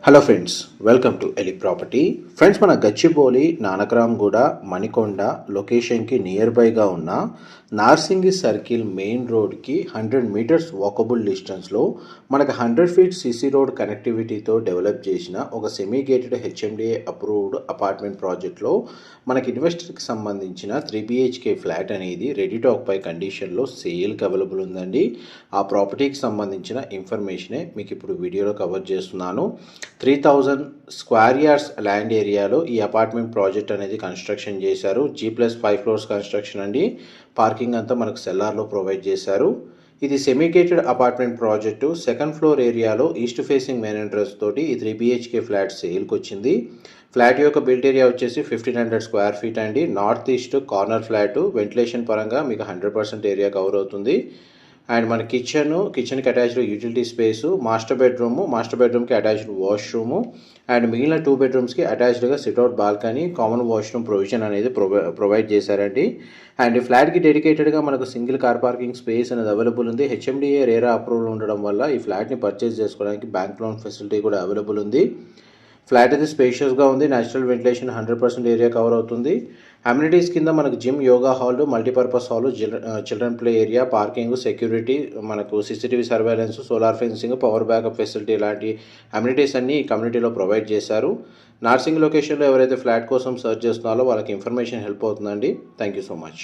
Hello friends, welcome to ఎలి property. Friends, మన గచ్చిబౌలి, నానక్రామ్గూడ, మణికొండ లొకేషన్కి నియర్ బైగా ఉన్న నార్సింగి సర్కిల్ మెయిన్ రోడ్కి 100 మీటర్స్ వాకబుల్ డిస్టెన్స్లో మనకు 100 ఫీట్ సిసి రోడ్ కనెక్టివిటీతో డెవలప్ చేసిన ఒక semi gated HMDA approved apartment ప్రాజెక్ట్లో మనకి ఇన్వెస్టర్కి సంబంధించిన 3 BHK ఫ్లాట్ అనేది రెడీ టు ఆక్యుపై కండిషన్లో సేల్కి అవైలబుల్ ఉందండి. ఆ ప్రాపర్టీకి సంబంధించిన ఇన్ఫర్మేషనే మీకు ఇప్పుడు వీడియోలో కవర్ చేస్తున్నాను. 3000 స్క్వేర్ యార్డ్స్ ల్యాండ్ ఏరియాలో ఈ అపార్ట్మెంట్ ప్రాజెక్ట్ అనేది కన్స్ట్రక్షన్ చేశారు. G+5 ఫ్లోర్స్ కన్స్ట్రక్షన్ అండి. పార్కింగ్ అంతా మనకు సెల్లార్లో ప్రొవైడ్ చేశారు. ఇది semi gated apartment project. Second floor ఏరియాలో ఈస్ట్ ఫేసింగ్ మెయిన్ ఎంట్రన్స్ తోటి ఈ 3 BHK ఫ్లాట్ సేల్కి వచ్చింది. ఫ్లాట్ యొక్క బిల్ట్ ఏరియా వచ్చేసి 1500 స్క్వేర్ ఫీట్ అండి. North east corner flat. Ventilation పరంగా మీకు 100% ఏరియా కవర్ అవుతుంది. అండ్ మన కిచెన్కి అటాచ్డ్ యూటిలిటీ స్పేసు, మాస్టర్ బెడ్రూమ్కి అటాచ్డ్ వాష్రూము, అండ్ మిగిలిన 2 బెడ్రూమ్స్కి అటాచ్డ్గా sit out balcony, common washroom provision అనేది ప్రొవైడ్ చేశారండి. అండ్ ఈ ఫ్లాట్కి డెడికేటెడ్గా మనకు సింగిల్ కార్ పార్కింగ్ స్పేస్ అనేది అవైలబుల్ ఉంది. హెచ్ఎండిఏ రేరా అప్రూవల్ ఉండడం వల్ల ఈ ఫ్లాట్ని పర్చేస్ చేసుకోవడానికి బ్యాంక్ లోన్ ఫెసిలిటీ కూడా అవైలబుల్ ఉంది. ఫ్లాట్ అయితే స్పేషియస్గా ఉంది. న్యాచురల్ వెంటిలేషన్ 100% ఏరియా కవర్ అవుతుంది. అమ్యూనిటీస్ కింద మనకు gym, yoga hall, multipurpose hall, children play area, parking, security, మనకు CCTV surveillance, solar fencing, power backup facility లాంటి అమ్యూనిటీస్ అన్ని ఈ కమ్యూనిటీలో ప్రొవైడ్ చేశారు. నార్సింగ్ లొకేషన్లో ఎవరైతే ఫ్లాట్ కోసం సర్చ్ చేస్తున్నారో వాళ్ళకి ఇన్ఫర్మేషన్ హెల్ప్ అవుతుందండి. Thank you so much.